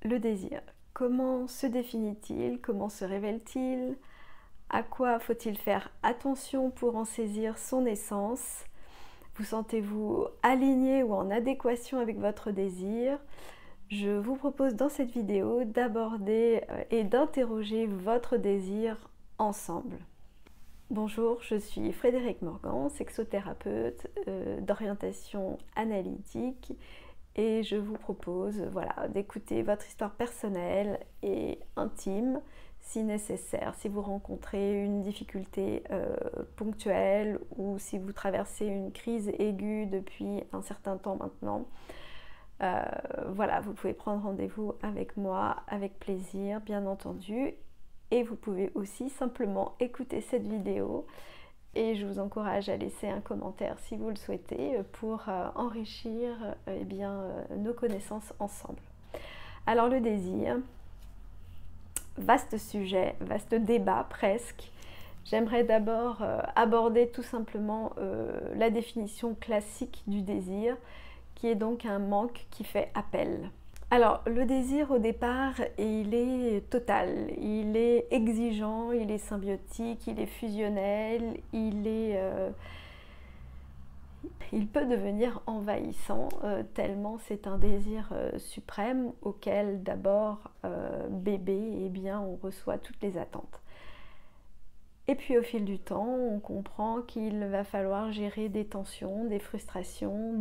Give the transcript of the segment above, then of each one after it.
Le désir, comment se définit-il? Comment se révèle-t-il? À quoi faut-il faire attention pour en saisir son essence? Vous sentez-vous aligné ou en adéquation avec votre désir? Je vous propose dans cette vidéo d'aborder et d'interroger votre désir ensemble. Bonjour, je suis Frédérique Morgan, sexothérapeute d'orientation analytique et je vous propose d'écouter votre histoire personnelle et intime si nécessaire, si vous rencontrez une difficulté ponctuelle ou si vous traversez une crise aiguë depuis un certain temps maintenant. Vous pouvez prendre rendez-vous avec moi avec plaisir, bien entendu. Et vous pouvez aussi simplement écouter cette vidéo et je vous encourage à laisser un commentaire si vous le souhaitez pour enrichir nos connaissances ensemble. Alors le désir, vaste sujet, vaste débat presque. J'aimerais d'abord aborder tout simplement la définition classique du désir, qui est donc un manque qui fait appel. Alors, le désir au départ, il est total, il est exigeant, il est symbiotique, il est fusionnel, il peut devenir envahissant, tellement c'est un désir suprême auquel d'abord, bébé, on reçoit toutes les attentes. Et puis au fil du temps, on comprend qu'il va falloir gérer des tensions, des frustrations,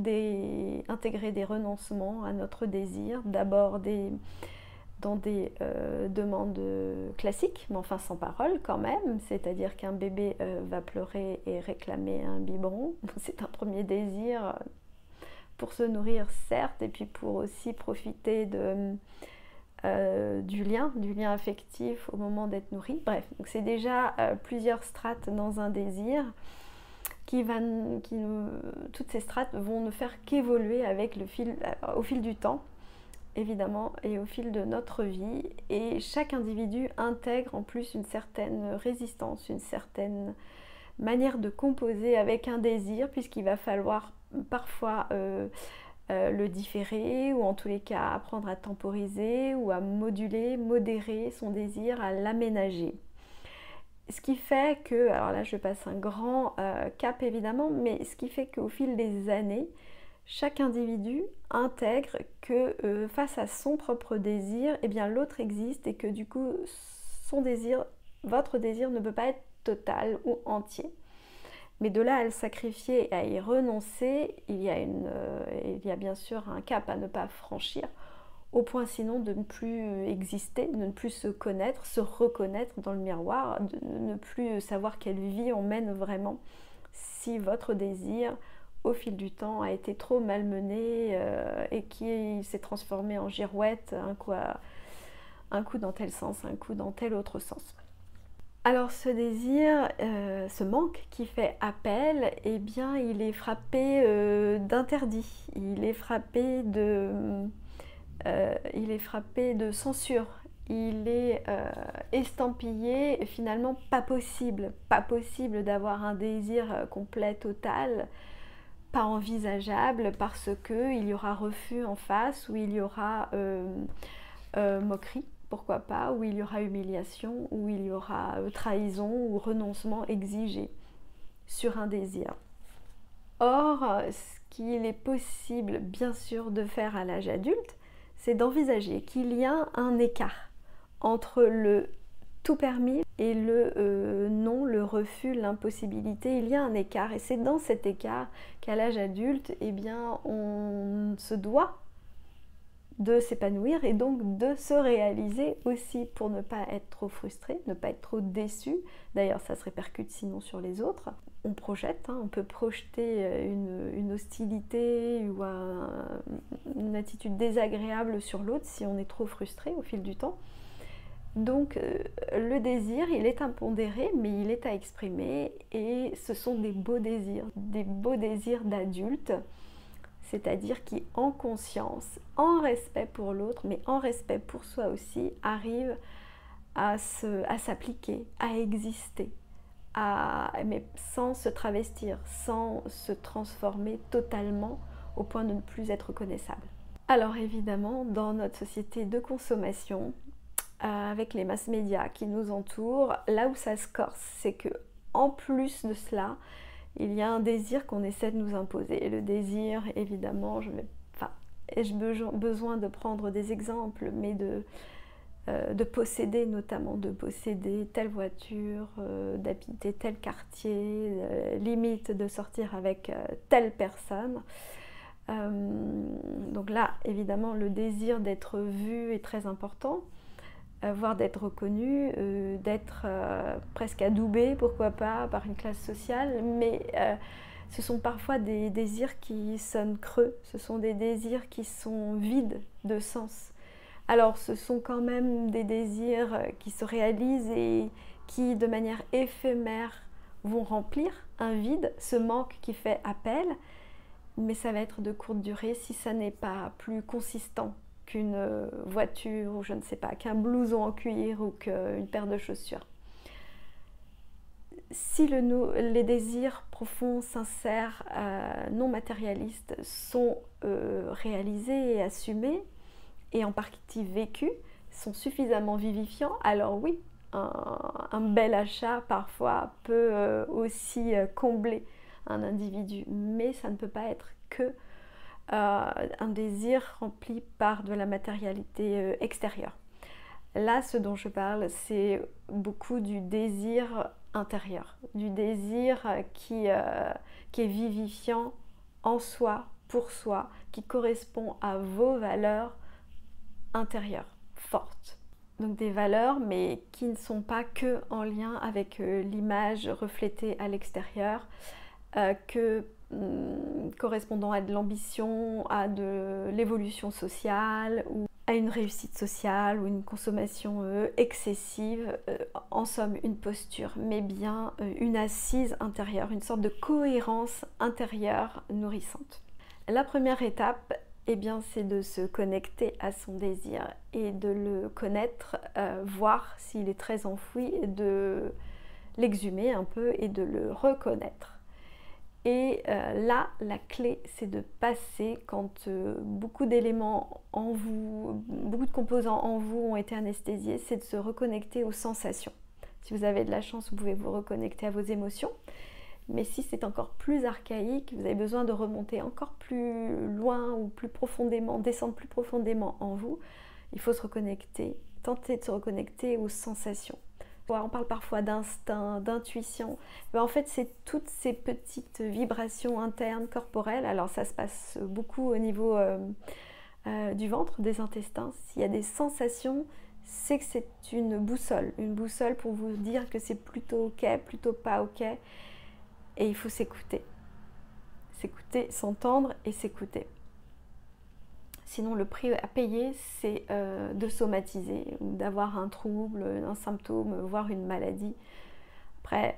intégrer des renoncements à notre désir, d'abord dans des demandes classiques, mais enfin sans parole quand même, c'est-à-dire qu'un bébé va pleurer et réclamer un biberon, c'est un premier désir pour se nourrir certes, et puis pour aussi profiter du lien affectif au moment d'être nourri. Bref, donc c'est déjà plusieurs strates dans un désir toutes ces strates vont ne faire qu'évoluer au fil du temps, évidemment, et au fil de notre vie. Et chaque individu intègre en plus une certaine résistance, une certaine manière de composer avec un désir, puisqu'il va falloir parfois le différer, ou en tous les cas apprendre à temporiser ou à moduler, modérer son désir, à l'aménager. Ce qui fait que, alors là je passe un grand cap évidemment, mais ce qui fait qu'au fil des années, chaque individu intègre que face à son propre désir, l'autre existe et que du coup votre désir ne peut pas être total ou entier. Mais de là à le sacrifier et à y renoncer, il y a bien sûr un cap à ne pas franchir, au point sinon de ne plus exister, de ne plus se connaître, se reconnaître dans le miroir, de ne plus savoir quelle vie on mène vraiment si votre désir, au fil du temps, a été trop malmené et qui s'est transformé en girouette, un coup dans tel sens, un coup dans tel autre sens. Alors ce désir, ce manque qui fait appel, il est frappé d'interdit, il est frappé de censure, il est estampillé finalement pas possible d'avoir un désir complet, total, pas envisageable parce qu'il y aura refus en face, ou il y aura moquerie, pourquoi pas, où il y aura humiliation, où il y aura trahison ou renoncement exigé sur un désir. Or, ce qu'il est possible bien sûr de faire à l'âge adulte, c'est d'envisager qu'il y a un écart entre le tout permis et le non, le refus, l'impossibilité. Il y a un écart, et c'est dans cet écart qu'à l'âge adulte, on se doit de s'épanouir et donc de se réaliser aussi, pour ne pas être trop frustré, ne pas être trop déçu. D'ailleurs ça se répercute sinon sur les autres. On projette, on peut projeter une hostilité ou une attitude désagréable sur l'autre si on est trop frustré au fil du temps. Donc le désir, il est impondéré, mais il est à exprimer, et ce sont des beaux désirs d'adultes, c'est-à-dire qui, en conscience, en respect pour l'autre, mais en respect pour soi aussi, arrivent à s'appliquer, à exister, mais sans se travestir, sans se transformer totalement au point de ne plus être reconnaissable. Alors évidemment, dans notre société de consommation, avec les mass médias qui nous entourent, là où ça se corse, c'est que en plus de cela, il y a un désir qu'on essaie de nous imposer. Et le désir, évidemment, ai-je besoin de prendre des exemples, mais de posséder, notamment de posséder telle voiture, d'habiter tel quartier, limite de sortir avec telle personne. Donc là, évidemment, le désir d'être vu est très important, voire d'être reconnu, d'être presque adoubé, pourquoi pas, par une classe sociale, mais ce sont parfois des désirs qui sonnent creux, ce sont des désirs qui sont vides de sens. Alors ce sont quand même des désirs qui se réalisent et qui, de manière éphémère, vont remplir un vide, ce manque qui fait appel, mais ça va être de courte durée si ça n'est pas plus consistant qu'une voiture ou je ne sais pas, qu'un blouson en cuir ou qu'une paire de chaussures. Si les désirs profonds, sincères, non matérialistes sont réalisés et assumés, et en partie vécus, sont suffisamment vivifiants, alors oui, un bel achat parfois peut aussi combler un individu, mais ça ne peut pas être que un désir rempli par de la matérialité extérieure. Là, ce dont je parle, c'est beaucoup du désir intérieur, du désir qui est vivifiant en soi, pour soi, qui correspond à vos valeurs intérieures, fortes. Donc des valeurs, mais qui ne sont pas que en lien avec l'image reflétée à l'extérieur, correspondant à de l'ambition, à de l'évolution sociale, ou à une réussite sociale, ou une consommation excessive, en somme une posture, mais bien une assise intérieure, une sorte de cohérence intérieure nourrissante. La première étape, eh bien, c'est de se connecter à son désir et de le connaître, voir s'il est très enfoui, de l'exhumer un peu et de le reconnaître. Et là, la clé, c'est de passer, quand beaucoup d'éléments en vous, beaucoup de composants en vous ont été anesthésiés, c'est de se reconnecter aux sensations. Si vous avez de la chance, vous pouvez vous reconnecter à vos émotions. Mais si c'est encore plus archaïque, vous avez besoin de remonter encore plus loin ou plus profondément, descendre plus profondément en vous, il faut se reconnecter, tenter de se reconnecter aux sensations. On parle parfois d'instinct, d'intuition, mais en fait c'est toutes ces petites vibrations internes, corporelles. Alors ça se passe beaucoup au niveau du ventre, des intestins. S'il y a des sensations, c'est que c'est une boussole pour vous dire que c'est plutôt ok, plutôt pas ok. Et il faut s'écouter, s'entendre et s'écouter. Sinon, le prix à payer, c'est de somatiser, ou d'avoir un trouble, un symptôme, voire une maladie. Après,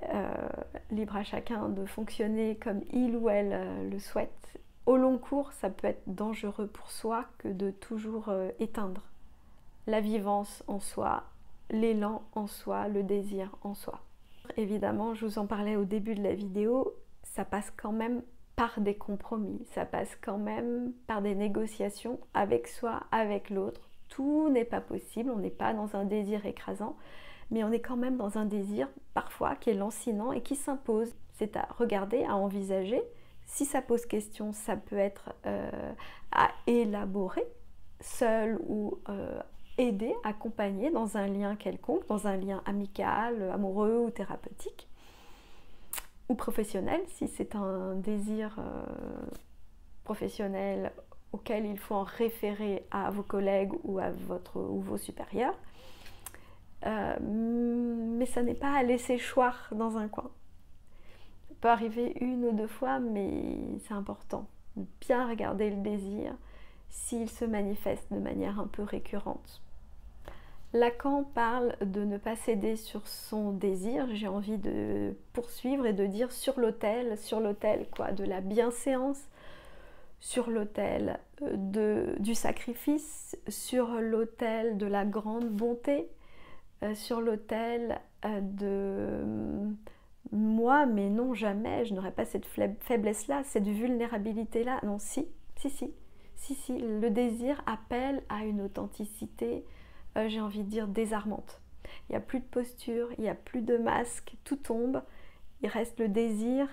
libre à chacun de fonctionner comme il ou elle le souhaite. Au long cours, ça peut être dangereux pour soi que de toujours éteindre la vivance en soi, l'élan en soi, le désir en soi. Évidemment, je vous en parlais au début de la vidéo, ça passe quand même par des compromis, ça passe quand même par des négociations avec soi, avec l'autre. Tout n'est pas possible, on n'est pas dans un désir écrasant, mais on est quand même dans un désir parfois qui est lancinant et qui s'impose. C'est à regarder, à envisager. Si ça pose question, ça peut être à élaborer, seul ou aider, accompagner dans un lien quelconque, dans un lien amical, amoureux ou thérapeutique, ou professionnel, si c'est un désir professionnel auquel il faut en référer à vos collègues ou à vos supérieurs. Mais ça n'est pas à laisser choir dans un coin. Ça peut arriver une ou deux fois, mais c'est important de bien regarder le désir s'il se manifeste de manière un peu récurrente. Lacan parle de ne pas céder sur son désir. J'ai envie de poursuivre et de dire sur l'autel quoi, de la bienséance, sur l'autel du sacrifice, sur l'autel de la grande bonté, sur l'autel de moi, mais non jamais, je n'aurais pas cette faiblesse-là, cette vulnérabilité-là. Non, si. Si, le désir appelle à une authenticité, j'ai envie de dire, désarmante. Il n'y a plus de posture, il n'y a plus de masque, tout tombe. Il reste le désir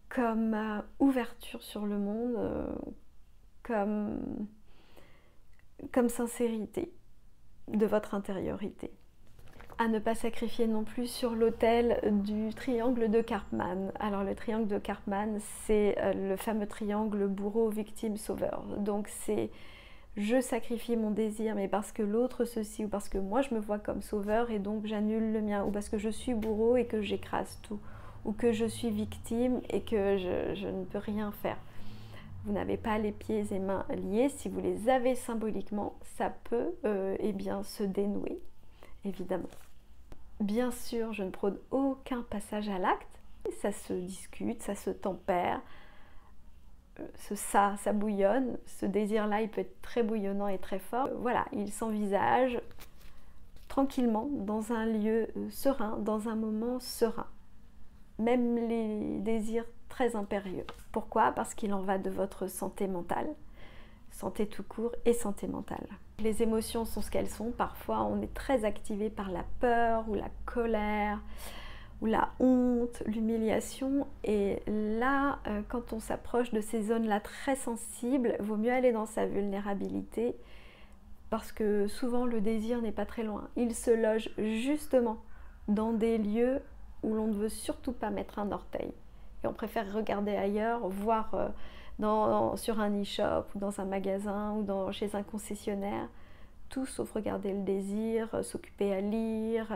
comme ouverture sur le monde, comme sincérité de votre intériorité. À ne pas sacrifier non plus sur l'autel du triangle de Karpman. Alors le triangle de Karpman, c'est le fameux triangle bourreau, victime, sauveur. Donc c'est je sacrifie mon désir, mais parce que l'autre ceci, ou parce que moi je me vois comme sauveur et donc j'annule le mien, ou parce que je suis bourreau et que j'écrase tout, ou que je suis victime et que je ne peux rien faire. Vous n'avez pas les pieds et mains liés. Si vous les avez symboliquement, ça peut eh bien, se dénouer, évidemment. Bien sûr, je ne prône aucun passage à l'acte. Ça se discute, ça se tempère. Ça bouillonne. Ce désir-là, il peut être très bouillonnant et très fort. Voilà, il s'envisage tranquillement, dans un lieu serein, dans un moment serein. Même les désirs très impérieux. Pourquoi? Parce qu'il en va de votre santé mentale, santé tout court et santé mentale. Les émotions sont ce qu'elles sont. Parfois, on est très activé par la peur ou la colère ou la honte, l'humiliation. Et là, quand on s'approche de ces zones-là très sensibles, il vaut mieux aller dans sa vulnérabilité parce que souvent, le désir n'est pas très loin. Il se loge justement dans des lieux où l'on ne veut surtout pas mettre un orteil. Et on préfère regarder ailleurs, voir sur un e-shop ou dans un magasin ou chez un concessionnaire, tout sauf regarder le désir, s'occuper à lire,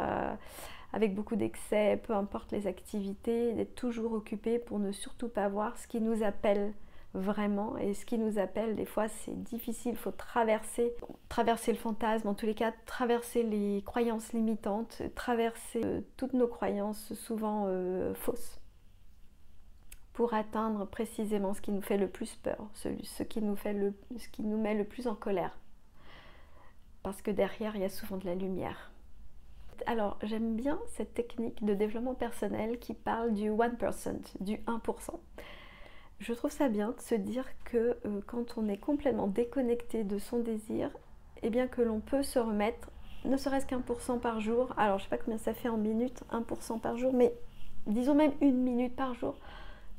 avec beaucoup d'excès, peu importe les activités, d'être toujours occupé pour ne surtout pas voir ce qui nous appelle vraiment. Et ce qui nous appelle, des fois c'est difficile, il faut traverser le fantasme, en tous les cas traverser les croyances limitantes, traverser toutes nos croyances souvent fausses, pour atteindre précisément ce qui nous fait le plus peur, ce qui nous met le plus en colère. Parce que derrière, il y a souvent de la lumière. Alors, j'aime bien cette technique de développement personnel qui parle du 1%, du 1%. Je trouve ça bien de se dire que quand on est complètement déconnecté de son désir, eh bien que l'on peut se remettre, ne serait-ce qu'1% par jour. Alors, je ne sais pas combien ça fait en minutes, 1% par jour, mais disons même 1 minute par jour,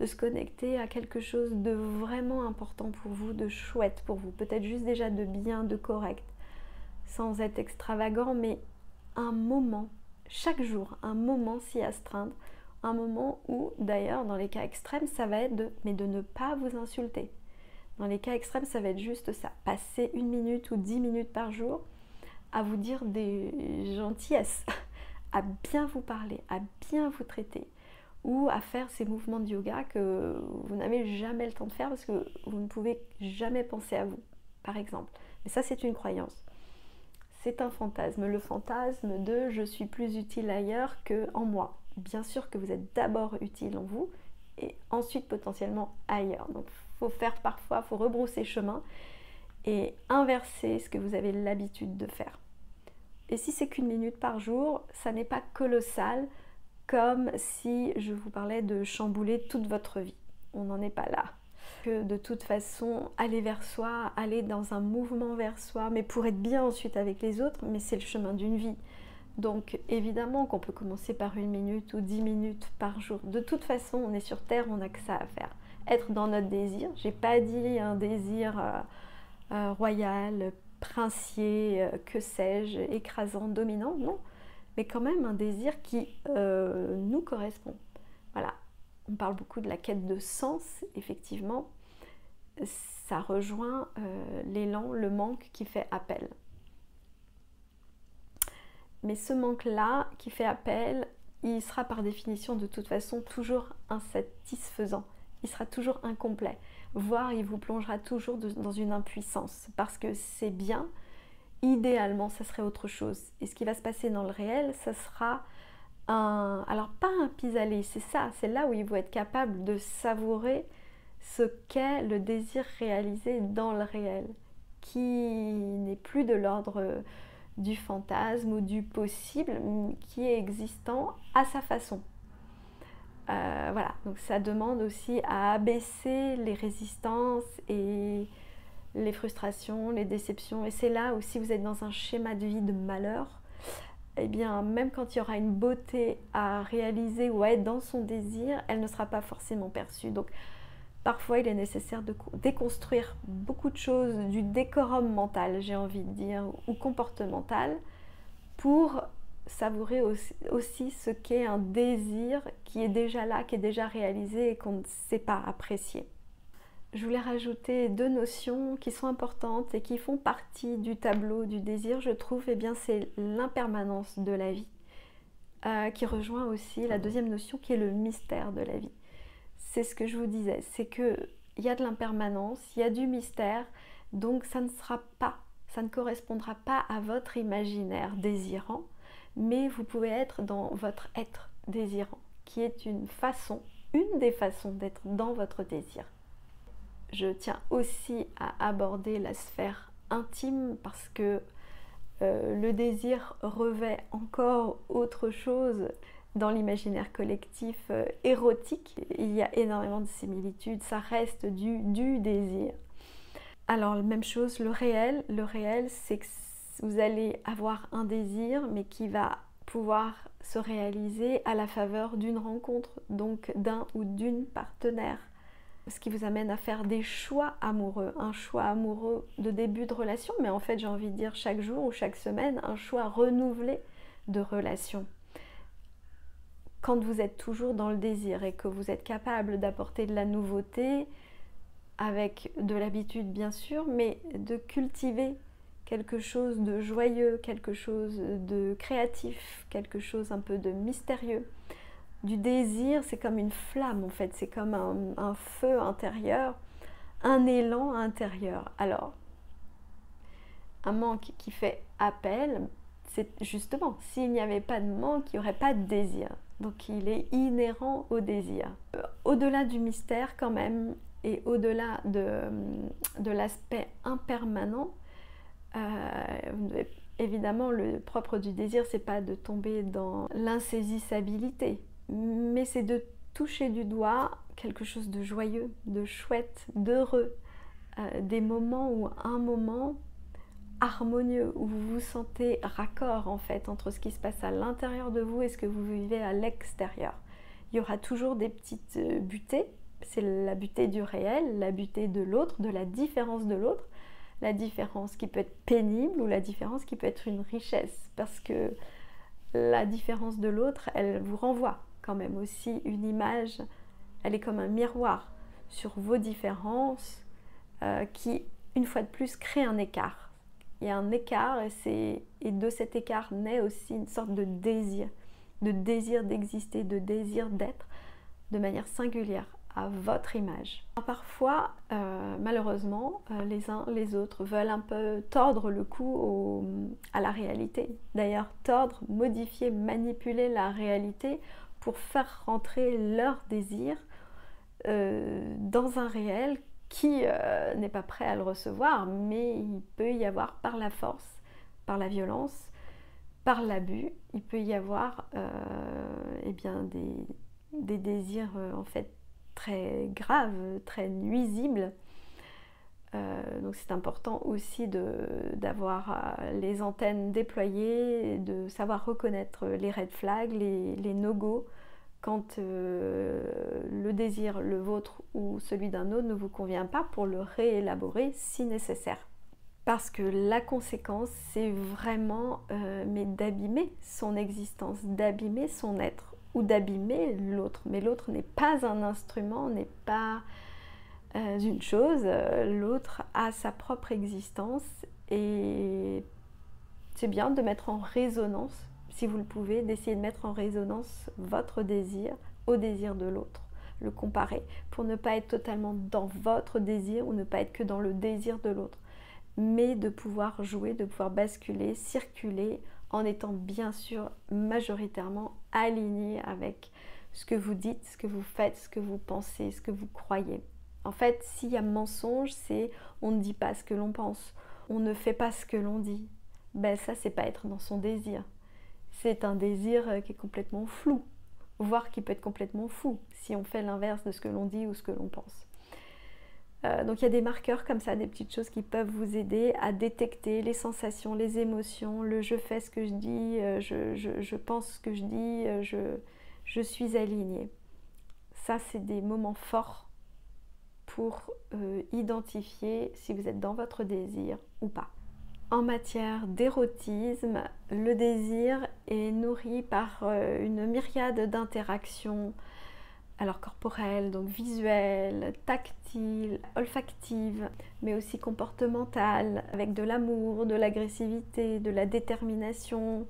de se connecter à quelque chose de vraiment important pour vous, de chouette pour vous, peut-être juste déjà de bien, de correct, sans être extravagant, mais un moment, chaque jour, un moment s'y astreindre, un moment où, d'ailleurs, dans les cas extrêmes, ça va être de ne pas vous insulter. Dans les cas extrêmes, ça va être juste ça, passer 1 minute ou 10 minutes par jour à vous dire des gentillesses, à bien vous parler, à bien vous traiter, ou à faire ces mouvements de yoga que vous n'avez jamais le temps de faire parce que vous ne pouvez jamais penser à vous, par exemple. Mais ça, c'est une croyance. C'est un fantasme, le fantasme de « je suis plus utile ailleurs qu'en moi ». Bien sûr que vous êtes d'abord utile en vous et ensuite potentiellement ailleurs. Donc il faut faire parfois, il faut rebrousser chemin et inverser ce que vous avez l'habitude de faire. Et si c'est qu'1 minute par jour, ça n'est pas colossal, comme si je vous parlais de chambouler toute votre vie. On n'en est pas là. Que de toute façon, aller vers soi, aller dans un mouvement vers soi, mais pour être bien ensuite avec les autres, mais c'est le chemin d'une vie. Donc évidemment qu'on peut commencer par 1 minute ou 10 minutes par jour. De toute façon, on est sur Terre, on n'a que ça à faire. Être dans notre désir. J'ai pas dit un désir royal, princier, que sais-je, écrasant, dominant, non. Mais quand même un désir qui nous correspond. Voilà, on parle beaucoup de la quête de sens, effectivement, ça rejoint l'élan, le manque qui fait appel. Mais ce manque-là qui fait appel, il sera par définition de toute façon toujours insatisfaisant, il sera toujours incomplet, voire il vous plongera toujours dans une impuissance, parce que c'est bien. Idéalement, ça serait autre chose. Et ce qui va se passer dans le réel, ça sera alors pas un pis-aller, c'est ça, c'est là où il faut être capable de savourer ce qu'est le désir réalisé dans le réel, qui n'est plus de l'ordre du fantasme ou du possible, qui est existant à sa façon. Voilà, donc ça demande aussi à abaisser les résistances et les frustrations, les déceptions. Et c'est là où si vous êtes dans un schéma de vie de malheur, eh bien, même quand il y aura une beauté à réaliser ou à être dans son désir, elle ne sera pas forcément perçue. Donc, parfois, il est nécessaire de déconstruire beaucoup de choses du décorum mental, j'ai envie de dire, ou comportemental, pour savourer aussi ce qu'est un désir qui est déjà là, qui est déjà réalisé et qu'on ne sait pas apprécier. Je voulais rajouter 2 notions qui sont importantes et qui font partie du tableau du désir, je trouve. Eh bien, c'est l'impermanence de la vie, qui rejoint aussi la 2e notion qui est le mystère de la vie. C'est ce que je vous disais, c'est qu'il y a de l'impermanence, il y a du mystère, donc ça ne correspondra pas à votre imaginaire désirant, mais vous pouvez être dans votre être désirant, qui est une des façons d'être dans votre désir. Je tiens aussi à aborder la sphère intime parce que le désir revêt encore autre chose dans l'imaginaire collectif érotique. Il y a énormément de similitudes, ça reste du désir. Alors, même chose, le réel, c'est que vous allez avoir un désir, mais qui va pouvoir se réaliser à la faveur d'une rencontre, donc d'un ou d'une partenaire. Ce qui vous amène à faire des choix amoureux, un choix amoureux de début de relation, mais en fait j'ai envie de dire chaque jour ou chaque semaine, un choix renouvelé de relation. Quand vous êtes toujours dans le désir et que vous êtes capable d'apporter de la nouveauté, avec de l'habitude bien sûr, mais de cultiver quelque chose de joyeux, quelque chose de créatif, quelque chose un peu de mystérieux, du désir, c'est comme une flamme en fait, c'est comme un feu intérieur, un élan intérieur. Alors, un manque qui fait appel, c'est justement, s'il n'y avait pas de manque, il n'y aurait pas de désir. Donc il est inhérent au désir. Au-delà du mystère quand même, et au-delà de l'aspect impermanent, évidemment le propre du désir, c'est pas de tomber dans l'insaisissabilité, mais c'est de toucher du doigt quelque chose de joyeux, de chouette, d'heureux, des moments ou un moment harmonieux où vous vous sentez raccord en fait entre ce qui se passe à l'intérieur de vous et ce que vous vivez à l'extérieur. Il y aura toujours des petites butées, c'est la butée du réel, la butée de l'autre, de la différence de l'autre, la différence qui peut être pénible ou la différence qui peut être une richesse, parce que la différence de l'autre, elle vous renvoie quand même aussi une image, elle est comme un miroir sur vos différences qui, une fois de plus, crée un écart. Il y a un écart et de cet écart naît aussi une sorte de désir d'exister, de désir d'être de manière singulière à votre image. Alors parfois, malheureusement, les uns les autres veulent un peu tordre le cou à la réalité. D'ailleurs, tordre, modifier, manipuler la réalité pour faire rentrer leur désir dans un réel qui n'est pas prêt à le recevoir, mais il peut y avoir par la force, par la violence, par l'abus, il peut y avoir eh bien des désirs en fait très graves, très nuisibles. Donc c'est important aussi d'avoir les antennes déployées, de savoir reconnaître les red flags, les no-go, quand le désir, le vôtre ou celui d'un autre ne vous convient pas, pour le réélaborer si nécessaire. Parce que la conséquence, c'est vraiment mais d'abîmer son existence, d'abîmer son être, ou d'abîmer l'autre. Mais l'autre n'est pas un instrument, n'est pas une chose. L'autre a sa propre existence et c'est bien de mettre en résonance, si vous le pouvez, d'essayer de mettre en résonance votre désir au désir de l'autre, le comparer, pour ne pas être totalement dans votre désir ou ne pas être que dans le désir de l'autre, mais de pouvoir jouer, de pouvoir basculer, circuler, en étant bien sûr majoritairement aligné avec ce que vous dites, ce que vous faites, ce que vous pensez, ce que vous croyez. En fait, s'il y a mensonge, c'est on ne dit pas ce que l'on pense, on ne fait pas ce que l'on dit. Ben ça, c'est pas être dans son désir. C'est un désir qui est complètement flou, voire qui peut être complètement fou si on fait l'inverse de ce que l'on dit ou ce que l'on pense. Donc il y a des marqueurs comme ça, des petites choses qui peuvent vous aider à détecter les sensations, les émotions, le je fais ce que je dis, je pense ce que je dis, je suis alignée. Ça, c'est des moments forts pour identifier si vous êtes dans votre désir ou pas. En matière d'érotisme, le désir est nourri par une myriade d'interactions, alors corporelles, donc visuelles, tactiles, olfactives, mais aussi comportementales, avec de l'amour, de l'agressivité, de la détermination,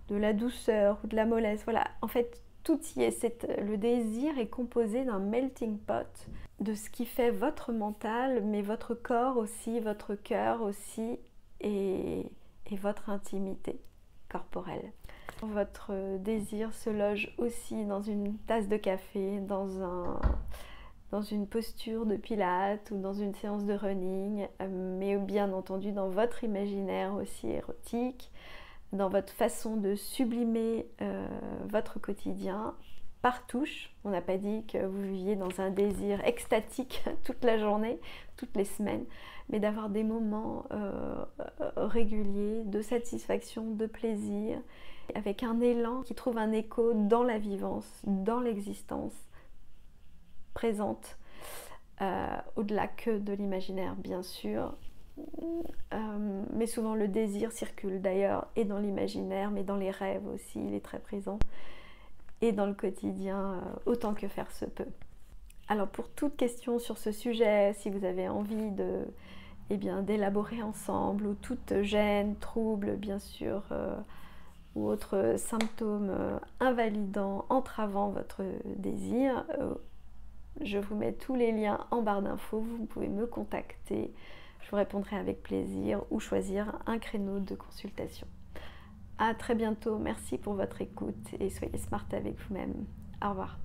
de la douceur ou de la mollesse. Voilà, en fait, tout y est. Le désir est composé d'un melting pot de ce qui fait votre mental, mais votre corps aussi, votre cœur aussi, et votre intimité corporelle. Votre désir se loge aussi dans une tasse de café, dans une posture de pilates ou dans une séance de running, mais bien entendu dans votre imaginaire aussi érotique, dans votre façon de sublimer votre quotidien par touche. On n'a pas dit que vous viviez dans un désir extatique toute la journée, toutes les semaines, mais d'avoir des moments réguliers de satisfaction, de plaisir, avec un élan qui trouve un écho dans la vivance, dans l'existence présente, au-delà que de l'imaginaire bien sûr. Mais souvent le désir circule d'ailleurs et dans l'imaginaire, mais dans les rêves aussi, il est très présent, et dans le quotidien autant que faire se peut. Alors pour toute question sur ce sujet, si vous avez envie d'élaborer ensemble, ou toute gêne, trouble bien sûr, ou autres symptômes invalidants, entravant votre désir, je vous mets tous les liens en barre d'infos, vous pouvez me contacter, je vous répondrai avec plaisir, ou choisir un créneau de consultation. À très bientôt, merci pour votre écoute et soyez smart avec vous-même. Au revoir.